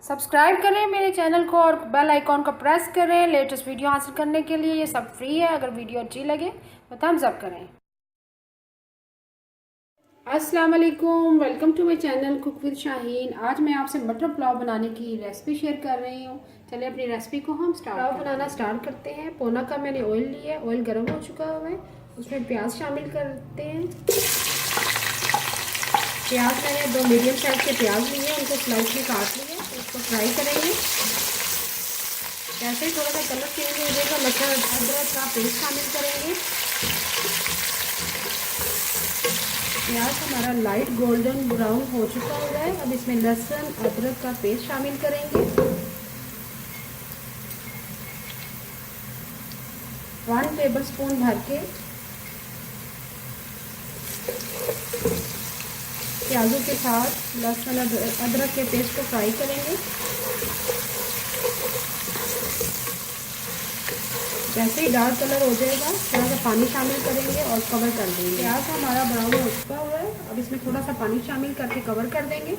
Subscribe करें मेरे channel को और बेल आइकॉन को प्रेस करें लेटेस्ट वीडियो हासिल करने के लिए। ये सब फ्री है। अगर वीडियो अच्छी लगे तो थम्स अप करें। अस्सलाम वालेकुम, welcome to my channel cook with Shaheen. आज मैं आपसे मटर पुलाव बनाने की रेसिपी शेयर कर रही हूँ। चलिए अपनी रेसिपी को हम पुलाव बनाना स्टार्ट करते हैं। पौना कप मैंने ऑयल लिया है, ऑयल गर्म हो चुका हुआ है। उसमें प्याज शामिल करते हैं। प्याज मैंने 2 मीडियम साइज के प्याज लिए, उनको स्लाइस में काट लिया। इसको फ्राई करेंगे। जैसे ही थोड़ा सा कलर चेंज हो जाएगा, लहसुन अदरक का पेस्ट शामिल करेंगे। प्याज हमारा लाइट गोल्डन ब्राउन हो चुका हुआ है। अब इसमें लहसुन अदरक का पेस्ट शामिल करेंगे। 1 टेबलस्पून भर के प्याजों के साथ लहसुन अदरक के पेस्ट को फ्राई करेंगे। जैसे ही डार्क कलर हो जाएगा, थोड़ा सा पानी शामिल करेंगे और कवर कर देंगे। प्याज हमारा ब्राउन हो चुका हुआ है। अब इसमें थोड़ा सा पानी शामिल करके कवर कर देंगे।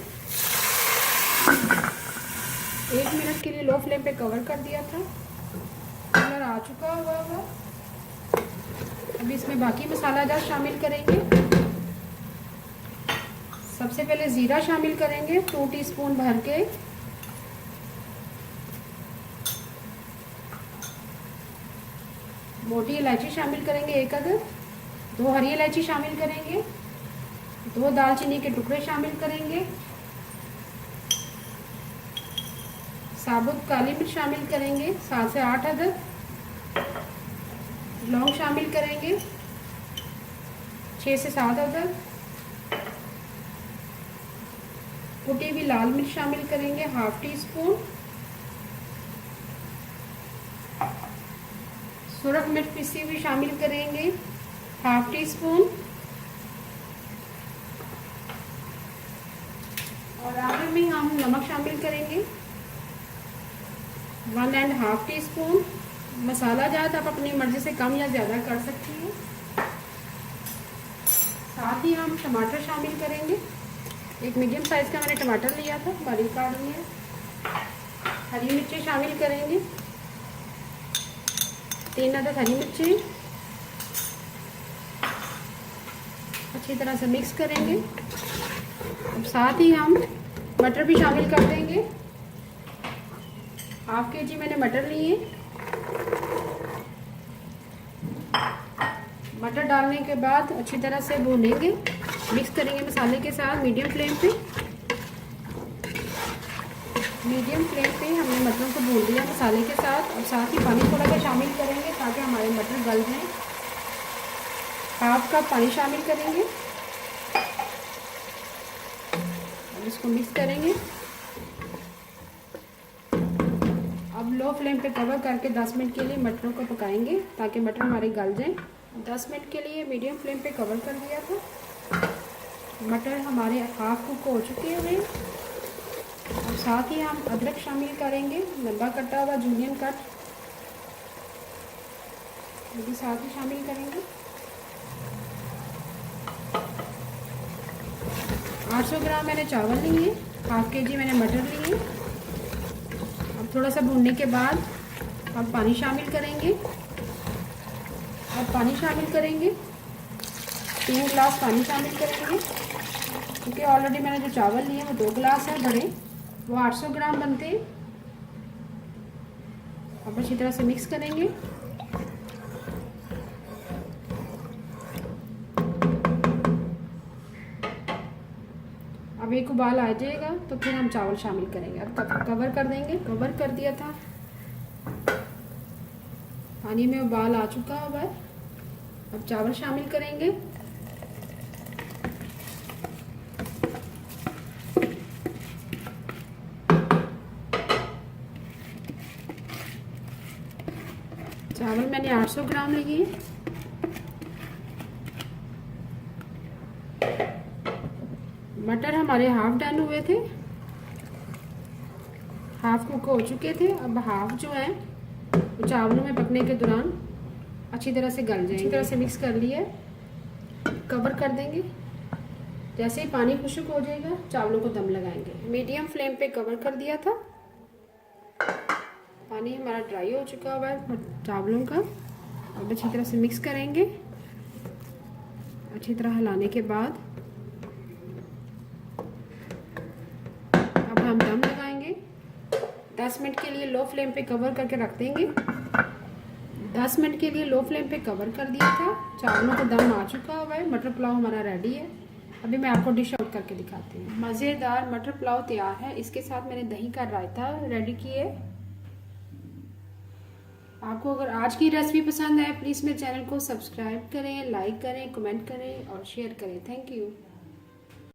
1 मिनट के लिए लो फ्लेम पे कवर कर दिया था। कलर आ चुका हुआ है। अब इसमें बाकी मसाला जार शामिल करेंगे। सबसे पहले ज़ीरा शामिल करेंगे 2 टीस्पून भर के। मोटी इलायची शामिल करेंगे 1 अदद। 2 हरी इलायची शामिल करेंगे। 2 दालचीनी के टुकड़े शामिल करेंगे। साबुत काली मिर्च शामिल करेंगे 7 से 8 अदद। लौंग शामिल करेंगे 6 से 7 अदद। कुटी हुई लाल मिर्च शामिल करेंगे 1/2 टीस्पून। सुरख मिर्च पिसी हुई शामिल करेंगे 1/2 टीस्पून। और आखिर में हम नमक शामिल करेंगे 1.5 टीस्पून। मसाला ज़्यादा आप अपनी मर्ज़ी से कम या ज़्यादा कर सकती हैं। साथ ही हम टमाटर शामिल करेंगे। 1 मीडियम साइज़ का मैंने टमाटर लिया था, बारीक काट लिया। हरी मिर्ची शामिल करेंगे 3 अदद हरी मिर्ची। अच्छी तरह से मिक्स करेंगे। अब साथ ही हम मटर भी शामिल कर देंगे। 1/2 kg मैंने मटर लिए। मटर डालने के बाद अच्छी तरह से भूनेंगे, मिक्स करेंगे मसाले के साथ मीडियम फ्लेम पे। मीडियम फ्लेम पे हमने मटरों को भून लिया मसाले के साथ। और साथ ही पानी थोड़ा सा शामिल करेंगे ताकि हमारे मटर गल जाएं। 1/2 कप पानी शामिल करेंगे और इसको मिक्स करेंगे। अब लो फ्लेम पे कवर करके 10 मिनट के लिए मटरों को पकाएंगे ताकि मटर हमारे गल जाएं। 10 मिनट के लिए मीडियम फ्लेम पे कवर कर दिया था। मटर हमारे हाफ कुक हो चुके हैं। और साथ ही हम अदरक शामिल करेंगे, लंबा कटा हुआ जूलियन कट, ये भी साथ ही शामिल करेंगे। 800 ग्राम मैंने चावल लिए, 1/2 kg मैंने मटर लिए। अब थोड़ा सा भूनने के बाद हम पानी शामिल करेंगे। अब पानी शामिल करेंगे 3 गिलास पानी शामिल करेंगे, क्योंकि ऑलरेडी मैंने जो चावल लिए वो 2 गिलास है बड़े, वो 800 ग्राम बनते हैं। अब अच्छी तरह से मिक्स करेंगे। अब एक उबाल आ जाएगा तो फिर हम चावल शामिल करेंगे। अब कवर कर देंगे। कवर कर दिया था। पानी में उबाल आ चुका हुआ है। अब चावल शामिल करेंगे। चावल मैंने 800 ग्राम लिए। मटर हमारे हाफ डन हुए थे, हाफ कुक हो चुके थे। अब हाफ जो है वो चावलों में पकने के दौरान अच्छी तरह से गल जाएंगे। अच्छी तरह से मिक्स कर लिया, कवर कर देंगे। जैसे ही पानी खुश्क हो जाएगा चावलों को दम लगाएंगे। मीडियम फ्लेम पे कवर कर दिया था। पानी हमारा ड्राई हो चुका हुआ है चावलों का। अब अच्छी तरह से मिक्स करेंगे। अच्छी तरह हिलाने के बाद अब हम दम लगाएंगे। 10 मिनट के लिए लो फ्लेम पे कवर करके रख देंगे। 10 मिनट के लिए लो फ्लेम पे कवर कर दिया था। चावलों को दम आ चुका हुआ है। मटर पुलाव हमारा रेडी है। अभी मैं आपको डिश आउट करके दिखाती हूँ। मज़ेदार मटर पुलाव तैयार है। इसके साथ मैंने दही का रायता रेडी किए। आपको अगर आज की रेसिपी पसंद आए प्लीज़ मेरे चैनल को सब्सक्राइब करें, लाइक करें, कमेंट करें और शेयर करें। Thank you.